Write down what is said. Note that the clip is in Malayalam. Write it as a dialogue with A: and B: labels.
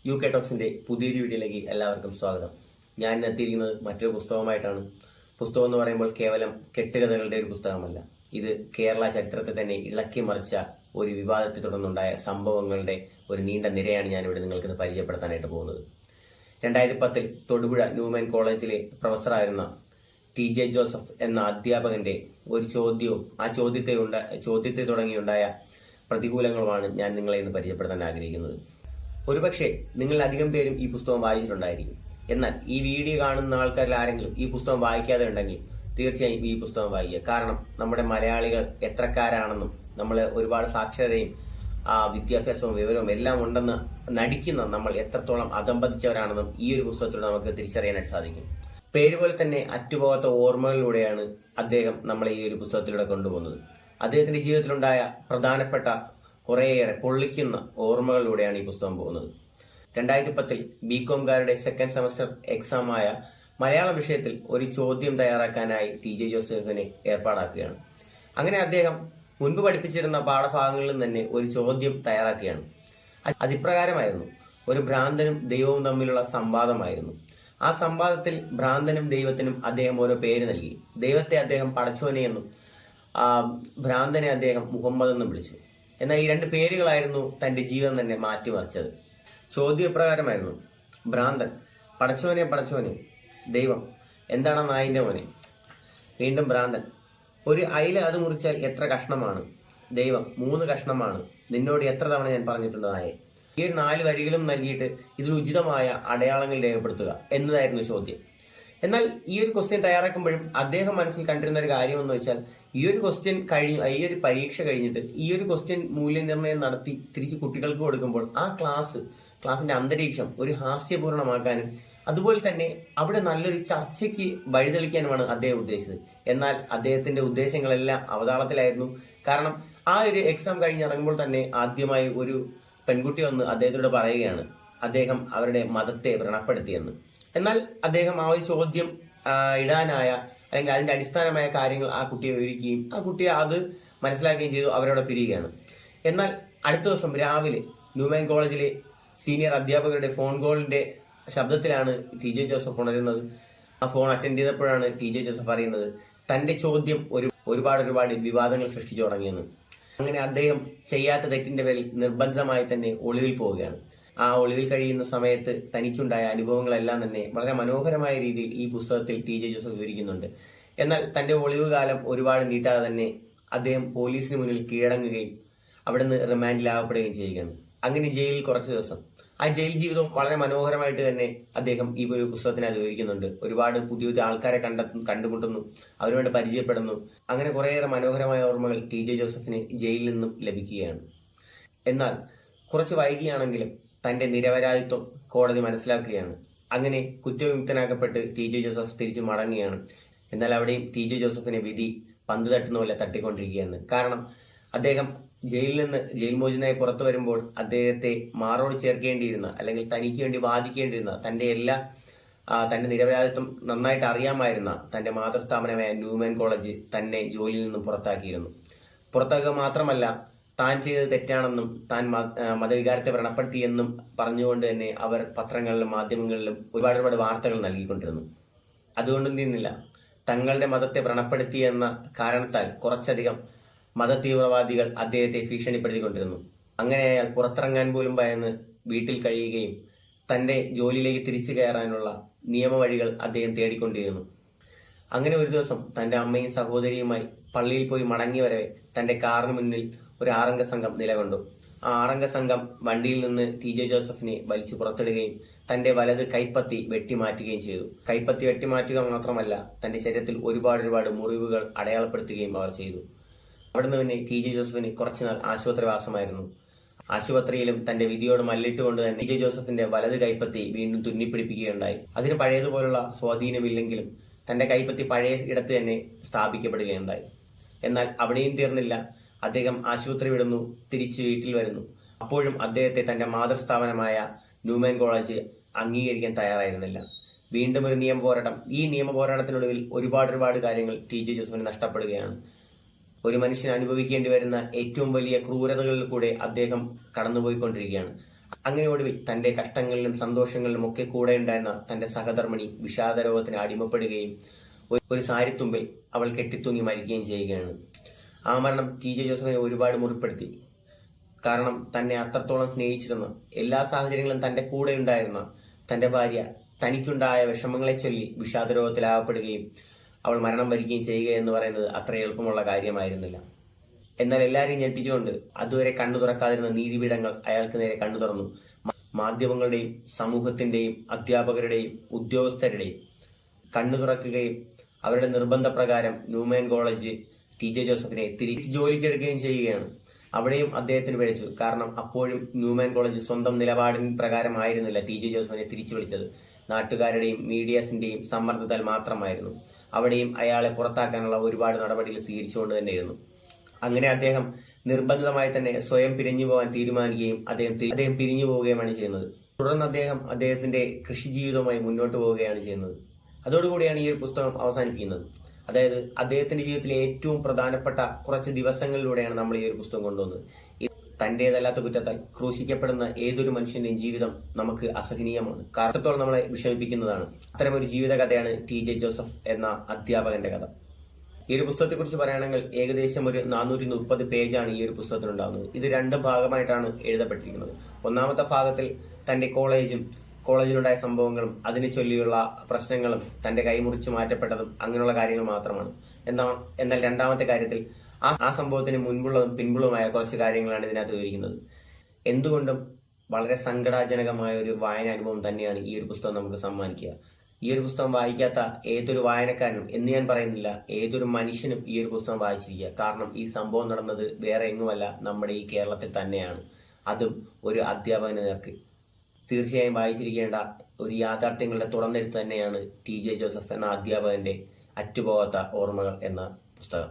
A: UK ടോക്സിന്റെ പുതിയൊരു വീഡിയോയിലേക്ക് എല്ലാവർക്കും സ്വാഗതം. ഞാൻ ഇന്ന് എത്തിയിരിക്കുന്നത് മറ്റൊരു പുസ്തകമായിട്ടാണ്. പുസ്തകം എന്ന് പറയുമ്പോൾ കേവലം കെട്ടുകഥകളുടെ ഒരു പുസ്തകമല്ല. ഇത് കേരള ചരിത്രത്തെ തന്നെ ഇളക്കി മറിച്ച ഒരു വിവാദത്തെ തുടർന്നുണ്ടായ സംഭവങ്ങളുടെ ഒരു നീണ്ട നിരയാണ് ഞാനിവിടെ നിങ്ങൾക്ക് പരിചയപ്പെടുത്താനായിട്ട് പോകുന്നത്. 2010 തൊടുപുഴ ന്യൂമാൻ കോളേജിലെ പ്രൊഫസറായിരുന്ന TJ ജോസഫ് എന്ന അധ്യാപകന്റെ ഒരു ചോദ്യവും ആ ചോദ്യത്തെ തുടങ്ങിയുണ്ടായ പ്രതികൂലങ്ങളുമാണ് ഞാൻ നിങ്ങളെ ഇന്ന് പരിചയപ്പെടുത്താൻ ആഗ്രഹിക്കുന്നത്. ഒരുപക്ഷെ നിങ്ങൾ അധികം പേരും ഈ പുസ്തകം വായിച്ചിട്ടുണ്ടായിരിക്കും. എന്നാൽ ഈ വീഡിയോ കാണുന്ന ആൾക്കാരിൽ ആരെങ്കിലും ഈ പുസ്തകം വായിക്കാതെ ഉണ്ടെങ്കിൽ തീർച്ചയായും ഈ പുസ്തകം വായിക്കുക. കാരണം നമ്മുടെ മലയാളികൾ എത്രക്കാരാണെന്നും നമ്മൾ ഒരുപാട് സാക്ഷരതയും വിദ്യാഭ്യാസവും വിവരവും എല്ലാം ഉണ്ടെന്ന് നടിക്കുന്ന നമ്മൾ എത്രത്തോളം അധംപതിച്ചവരാണെന്നും ഈ ഒരു പുസ്തകത്തിലൂടെ നമുക്ക് തിരിച്ചറിയാനായിട്ട് സാധിക്കും. പേര് പോലെ തന്നെ അറ്റുപോകാത്ത ഓർമ്മകളിലൂടെയാണ് അദ്ദേഹം നമ്മളെ ഈ ഒരു പുസ്തകത്തിലൂടെ കൊണ്ടുപോകുന്നത്. അദ്ദേഹത്തിന്റെ ജീവിതത്തിലുണ്ടായ പ്രധാനപ്പെട്ട കുറേയേറെ പൊള്ളിക്കുന്ന ഓർമ്മകളിലൂടെയാണ് ഈ പുസ്തകം പോകുന്നത്. 2010 BComകാരുടെ സെക്കൻഡ് സെമസ്റ്റർ എക്സാമായ മലയാളം വിഷയത്തിൽ ഒരു ചോദ്യം തയ്യാറാക്കാനായി TJ ജോസഫിനെ ഏർപ്പാടാക്കുകയാണ്. അങ്ങനെ അദ്ദേഹം മുൻപ് പഠിപ്പിച്ചിരുന്ന പാഠഭാഗങ്ങളിൽ തന്നെ ഒരു ചോദ്യം തയ്യാറാക്കുകയാണ്. അതിപ്രകാരമായിരുന്നു: ഒരു ഭ്രാന്തനും ദൈവവും തമ്മിലുള്ള സംവാദമായിരുന്നു. ആ സംവാദത്തിൽ ഭ്രാന്തനും ദൈവത്തിനും അദ്ദേഹം ഓരോ പേര് നൽകി. ദൈവത്തെ അദ്ദേഹം പടച്ചോനെ എന്നും ഭ്രാന്തനെ അദ്ദേഹം മുഹമ്മദ് എന്നും വിളിച്ചു. എന്നാൽ ഈ രണ്ട് പേരുകളായിരുന്നു തന്റെ ജീവിതം തന്നെ മാറ്റിമറിച്ചത്. ചോദ്യപ്രകാരമായിരുന്നു: ഭ്രാന്തൻ, പടച്ചോനെ, ദൈവം, എന്താണ് നായിന്റെ മോനെ? വീണ്ടും ഭ്രാന്തൻ: ഒരു അയില അത് മുറിച്ചാൽ എത്ര കഷ്ണമാണ്? ദൈവം: 3 കഷ്ണമാണ്. നിന്നോട് എത്ര തവണ ഞാൻ പറഞ്ഞിട്ടുണ്ട് നായെ? ഈ ഒരു 4 വരികളും നൽകിയിട്ട് ഇതിൽ ഉചിതമായ അടയാളങ്ങൾ രേഖപ്പെടുത്തുക എന്നതായിരുന്നു ചോദ്യം. എന്നാൽ ഈ ഒരു ക്വസ്റ്റ്യൻ തയ്യാറാക്കുമ്പോഴും അദ്ദേഹം മനസ്സിൽ കണ്ടിരുന്ന ഒരു കാര്യം എന്ന് വെച്ചാൽ, ഈ ഒരു ഒരു പരീക്ഷ കഴിഞ്ഞിട്ട് ഈ ഒരു ക്വസ്റ്റ്യൻ മൂല്യനിർണ്ണയം നടത്തി തിരിച്ച് കുട്ടികൾക്ക് കൊടുക്കുമ്പോൾ ആ ക്ലാസിന്റെ അന്തരീക്ഷം ഒരു ഹാസ്യപൂർണമാക്കാനും അതുപോലെ തന്നെ അവിടെ നല്ലൊരു ചർച്ചയ്ക്ക് വഴിതെളിക്കാനുമാണ് അദ്ദേഹം ഉദ്ദേശിച്ചത്. എന്നാൽ അദ്ദേഹത്തിന്റെ ഉദ്ദേശങ്ങളെല്ലാം അവതാളത്തിലായിരുന്നു. കാരണം ആ ഒരു എക്സാം കഴിഞ്ഞിറങ്ങുമ്പോൾ തന്നെ ആദ്യമായി ഒരു പെൺകുട്ടി വന്ന് അദ്ദേഹത്തോട് പറയുകയാണ് അദ്ദേഹം അവരുടെ മതത്തെ വ്രണപ്പെടുത്തിയെന്ന്. എന്നാൽ അദ്ദേഹം ആ ഒരു ചോദ്യം ഇടാനായ അല്ലെങ്കിൽ അതിന്റെ അടിസ്ഥാനമായ കാര്യങ്ങൾ ആ കുട്ടിയെ വിവരിക്കുകയും ആ കുട്ടിയെ അത് മനസ്സിലാക്കുകയും ചെയ്തു. അവരോട് പിരിയുകയാണ്. എന്നാൽ അടുത്ത ദിവസം രാവിലെ ന്യൂമാൻ കോളേജിലെ സീനിയർ അധ്യാപകരുടെ ഫോൺ കോളിന്റെ ശബ്ദത്തിലാണ് TJ ജോസഫ് ഉണരുന്നത്. ആ ഫോൺ അറ്റൻഡ് ചെയ്തപ്പോഴാണ് TJ ജോസഫ് പറയുന്നത് തന്റെ ചോദ്യം ഒരുപാട് വിവാദങ്ങൾ സൃഷ്ടിച്ചു തുടങ്ങിയെന്ന്. അങ്ങനെ അദ്ദേഹം ചെയ്യാത്ത തെറ്റിന്റെ പേരിൽ നിർബന്ധിതമായി തന്നെ ഒളിവിൽ പോവുകയാണ്. ആ ഒളിവിൽ കഴിയുന്ന സമയത്ത് തനിക്കുണ്ടായ അനുഭവങ്ങളെല്ലാം തന്നെ വളരെ മനോഹരമായ രീതിയിൽ ഈ പുസ്തകത്തിൽ TJ ജോസഫ് വിവരിക്കുന്നുണ്ട്. എന്നാൽ തന്റെ ഒളിവ് കാലം ഒരുപാട് നീട്ടാതെ തന്നെ അദ്ദേഹം പോലീസിന് മുന്നിൽ കീഴടങ്ങുകയും അവിടുന്ന് റിമാൻഡിലാകപ്പെടുകയും ചെയ്യുകയാണ്. അങ്ങനെ ജയിലിൽ കുറച്ചു ദിവസം ആ ജയിൽ ജീവിതം വളരെ മനോഹരമായിട്ട് തന്നെ അദ്ദേഹം ഈ ഒരു പുസ്തകത്തിനകത്ത് വിവരിക്കുന്നുണ്ട്. ഒരുപാട് പുതിയ ആൾക്കാരെ കണ്ടുമുട്ടുന്നു, അവരുമായിട്ട് പരിചയപ്പെടുന്നു. അങ്ങനെ കുറേയേറെ മനോഹരമായ ഓർമ്മകൾ TJ ജോസഫിന് ജയിലിൽ നിന്നും ലഭിക്കുകയാണ്. എന്നാൽ കുറച്ച് വൈകിയാണെങ്കിലും തന്റെ നിരപരാധിത്വം കോടതി മനസ്സിലാക്കുകയാണ്. അങ്ങനെ കുറ്റവിമുക്തനാക്കപ്പെട്ട് TJ ജോസഫ് തിരിച്ചു മടങ്ങുകയാണ്. എന്നാൽ അവിടെയും TJ ജോസഫിനെ വിധി പന്ത് തട്ടുന്ന പോലെ തട്ടിക്കൊണ്ടിരിക്കുകയാണ്. കാരണം അദ്ദേഹം ജയിൽ മോചിതനായി പുറത്തു വരുമ്പോൾ അദ്ദേഹത്തെ മാറോട് ചേർക്കേണ്ടിയിരുന്ന അല്ലെങ്കിൽ തനിക്ക് വേണ്ടി വാദിക്കേണ്ടിയിരുന്ന തന്റെ നിരപരാധിത്വം നന്നായിട്ട് അറിയാമായിരുന്ന തന്റെ മാതൃസ്ഥാപനമായ ന്യൂമാൻ കോളേജ് തന്നെ ജോലിയിൽ നിന്നും പുറത്താക്കിയിരുന്നു. പുറത്താക്കുക മാത്രമല്ല, താൻ ചെയ്തത് തെറ്റാണെന്നും താൻ മതവികാരത്തെ വ്രണപ്പെടുത്തിയെന്നും പറഞ്ഞുകൊണ്ട് തന്നെ അവർ പത്രങ്ങളിലും മാധ്യമങ്ങളിലും ഒരുപാട് വാർത്തകൾ നൽകിക്കൊണ്ടിരുന്നു. അതുകൊണ്ടും തീർന്നില്ല, തങ്ങളുടെ മതത്തെ വ്രണപ്പെടുത്തി എന്ന കാരണത്താൽ കുറച്ചധികം മതതീവ്രവാദികൾ അദ്ദേഹത്തെ ഭീഷണിപ്പെടുത്തിക്കൊണ്ടിരുന്നു. അങ്ങനെ അയാൾ പുറത്തിറങ്ങാൻ പോലും ഭയന്ന് വീട്ടിൽ കഴിയുകയും തന്റെ ജോലിയിലേക്ക് തിരിച്ചു കയറാനുള്ള നിയമവഴികൾ അദ്ദേഹം തേടിക്കൊണ്ടിരുന്നു. അങ്ങനെ ഒരു ദിവസം തന്റെ അമ്മയും സഹോദരിയുമായി പള്ളിയിൽ പോയി മടങ്ങി വരവെ തന്റെ കാറിന് മുന്നിൽ ഒരു 6 സംഘം നിലകൊണ്ടു. ആ 6 സംഘം വണ്ടിയിൽ നിന്ന് TJ ജോസഫിനെ വലിച്ചു പുറത്തിടുകയും തന്റെ വലത് കൈപ്പത്തി വെട്ടിമാറ്റുകയും ചെയ്തു. കൈപ്പത്തി വെട്ടിമാറ്റുക മാത്രമല്ല, തന്റെ ശരീരത്തിൽ ഒരുപാട് മുറിവുകൾ അടയാളപ്പെടുത്തുകയും അവർ ചെയ്തു. അവിടുന്ന് പിന്നെ TJ ജോസഫിന് കുറച്ചുനാൾ ആശുപത്രിവാസമായിരുന്നു. ആശുപത്രിയിലും തന്റെ വിധിയോട് മല്ലിട്ടുകൊണ്ട് തന്നെ TJ ജോസഫിന്റെ വലത് കൈപ്പത്തി വീണ്ടും തുന്നിപ്പിടിപ്പിക്കുകയുണ്ടായി. അതിന് പഴയതുപോലുള്ള സ്വാധീനമില്ലെങ്കിലും തന്റെ കൈപ്പത്തി പഴയ ഇടത്ത് തന്നെ സ്ഥാപിക്കപ്പെടുകയുണ്ടായി. എന്നാൽ അവിടെയും തീർന്നില്ല. അദ്ദേഹം ആശുപത്രി വിടുന്നു, തിരിച്ച് വീട്ടിൽ വരുന്നു. അപ്പോഴും അദ്ദേഹത്തെ തന്റെ മാതൃസ്ഥാപനമായ ന്യൂമാൻ കോളേജ് അംഗീകരിക്കാൻ തയ്യാറായിരുന്നില്ല. വീണ്ടും ഒരു നിയമപോരാട്ടം. ഈ നിയമപോരാട്ടത്തിനൊടുവിൽ ഒരുപാട് കാര്യങ്ങൾ TJ ജോസഫിന് നഷ്ടപ്പെടുകയാണ്. ഒരു മനുഷ്യൻ അനുഭവിക്കേണ്ടി വരുന്ന ഏറ്റവും വലിയ ക്രൂരതകളിൽ കൂടെ അദ്ദേഹം കടന്നുപോയിക്കൊണ്ടിരിക്കുകയാണ്. അങ്ങനെ ഒടുവിൽ തന്റെ കഷ്ടങ്ങളിലും സന്തോഷങ്ങളിലും ഒക്കെ കൂടെ ഉണ്ടായിരുന്ന തന്റെ സഹധർമ്മിണി വിഷാദരോഗത്തിന് അടിമപ്പെടുകയും ഒരു സാരിത്തുമ്പിൽ അവൾ കെട്ടിത്തൂങ്ങി മരിക്കുകയും ചെയ്യുകയാണ്. ആ മരണം ടി.ജെ. ജോസഫിനെ ഒരുപാട് മുറിപ്പെടുത്തി. കാരണം തന്നെ അത്രത്തോളം സ്നേഹിച്ചിരുന്ന, എല്ലാ സാഹചര്യങ്ങളും തന്റെ കൂടെ ഉണ്ടായിരുന്ന തന്റെ ഭാര്യ തനിക്കുണ്ടായ വിഷമങ്ങളെ ചൊല്ലി വിഷാദരോഗത്തിലാകപ്പെടുകയും അവൾ മരണം വരികയും ചെയ്യുക എന്ന് പറയുന്നത് അത്ര എളുപ്പമുള്ള കാര്യമായിരുന്നില്ല. എന്നാൽ എല്ലാവരെയും ഞെട്ടിച്ചുകൊണ്ട് അതുവരെ കണ്ണു തുറക്കാതിരുന്ന നീതിപീഠങ്ങൾ അയാൾക്ക് നേരെ കണ്ണു തുറന്നു. മാധ്യമങ്ങളുടെയും സമൂഹത്തിന്റെയും അധ്യാപകരുടെയും ഉദ്യോഗസ്ഥരുടെയും കണ്ണു തുറക്കുകയും അവരുടെ നിർബന്ധപ്രകാരം ന്യൂമാൻ കോളേജ് ടി.ജെ. ജോസഫിനെ തിരിച്ച് ജോലിക്കെടുക്കുകയും ചെയ്യുകയാണ്. അവിടെയും അദ്ദേഹത്തിന് പിഴച്ചു. കാരണം അപ്പോഴും ന്യൂമാൻ കോളേജ് സ്വന്തം നിലപാടിന് പ്രകാരമായിരുന്നില്ല ടി.ജെ. ജോസഫിനെ തിരിച്ചു വിളിച്ചത്. നാട്ടുകാരുടെയും മീഡിയാസിന്റെയും സമ്മർദ്ദത്താൽ മാത്രമായിരുന്നു. അവിടെയും അയാളെ പുറത്താക്കാനുള്ള ഒരുപാട് നടപടികൾ സ്വീകരിച്ചുകൊണ്ട് തന്നെയായിരുന്നു. അങ്ങനെ അദ്ദേഹം നിർബന്ധിതമായി തന്നെ സ്വയം പിരിഞ്ഞു പോകാൻ തീരുമാനിക്കുകയും അദ്ദേഹം പിരിഞ്ഞു പോവുകയുമാണ് ചെയ്യുന്നത്. തുടർന്ന് അദ്ദേഹത്തിന്റെ കൃഷി ജീവിതവുമായി മുന്നോട്ട് പോവുകയാണ് ചെയ്യുന്നത്. അതോടുകൂടിയാണ് ഈ ഒരു പുസ്തകം അവസാനിപ്പിക്കുന്നത്. അതായത് അദ്ദേഹത്തിന്റെ ജീവിതത്തിലെ ഏറ്റവും പ്രധാനപ്പെട്ട കുറച്ച് ദിവസങ്ങളിലൂടെയാണ് നമ്മൾ ഈ ഒരു പുസ്തകം കൊണ്ടുവന്നത്. തന്റേതല്ലാത്ത കുറ്റത്താൽ ക്രൂശിക്കപ്പെടുന്ന ഏതൊരു മനുഷ്യന്റെയും ജീവിതം നമുക്ക് അസഹനീയമാണ്, കാരണത്തോളം നമ്മളെ വിഷമിപ്പിക്കുന്നതാണ്. അത്തരമൊരു ജീവിത കഥയാണ് ടി.ജെ. ജോസഫ് എന്ന അധ്യാപകന്റെ കഥ. ഈ ഒരു പുസ്തകത്തെക്കുറിച്ച് പറയുകയാണെങ്കിൽ ഏകദേശം ഒരു 430 പേജാണ് ഈ ഒരു പുസ്തകത്തിനുണ്ടാകുന്നത്. ഇത് 2 ഭാഗമായിട്ടാണ് എഴുതപ്പെട്ടിരിക്കുന്നത്. ഒന്നാമത്തെ ഭാഗത്തിൽ തന്റെ കോളേജിലുണ്ടായ സംഭവങ്ങളും അതിനെ ചൊല്ലിയുള്ള പ്രശ്നങ്ങളും തന്റെ കൈമുറിച്ച് മാറ്റപ്പെട്ടതും അങ്ങനെയുള്ള കാര്യങ്ങൾ മാത്രമാണ്. എന്നാൽ രണ്ടാമത്തെ കാര്യത്തിൽ ആ സംഭവത്തിന് മുൻപുള്ളതും പിൻപുള്ളതുമായ കുറച്ച് കാര്യങ്ങളാണ് ഇതിനകത്ത് വിവരിക്കുന്നത്. എന്തുകൊണ്ടും വളരെ സങ്കടജനകമായ ഒരു വായനാനുഭവം തന്നെയാണ് ഈ ഒരു പുസ്തകം നമുക്ക് സമ്മാനിക്കുക. ഈ ഒരു പുസ്തകം വായിക്കാത്ത ഏതൊരു വായനക്കാരനും എന്ന് ഞാൻ പറയുന്നില്ല, ഏതൊരു മനുഷ്യനും ഈ ഒരു പുസ്തകം വായിച്ചിരിക്കുക. കാരണം ഈ സംഭവം നടന്നത് വേറെ എങ്ങുമല്ല, നമ്മുടെ ഈ കേരളത്തിൽ തന്നെയാണ്. അതും ഒരു അധ്യാപകന് നേർക്ക്. തീർച്ചയായും വായിച്ചിരിക്കേണ്ട ഒരു യാഥാർത്ഥ്യങ്ങളുടെ തുറന്നെടുത്ത് തന്നെയാണ് ടി.ജെ. ജോസഫ് എന്ന അധ്യാപകന്റെ അറ്റുപോകാത്ത ഓർമ്മകൾ എന്ന പുസ്തകം.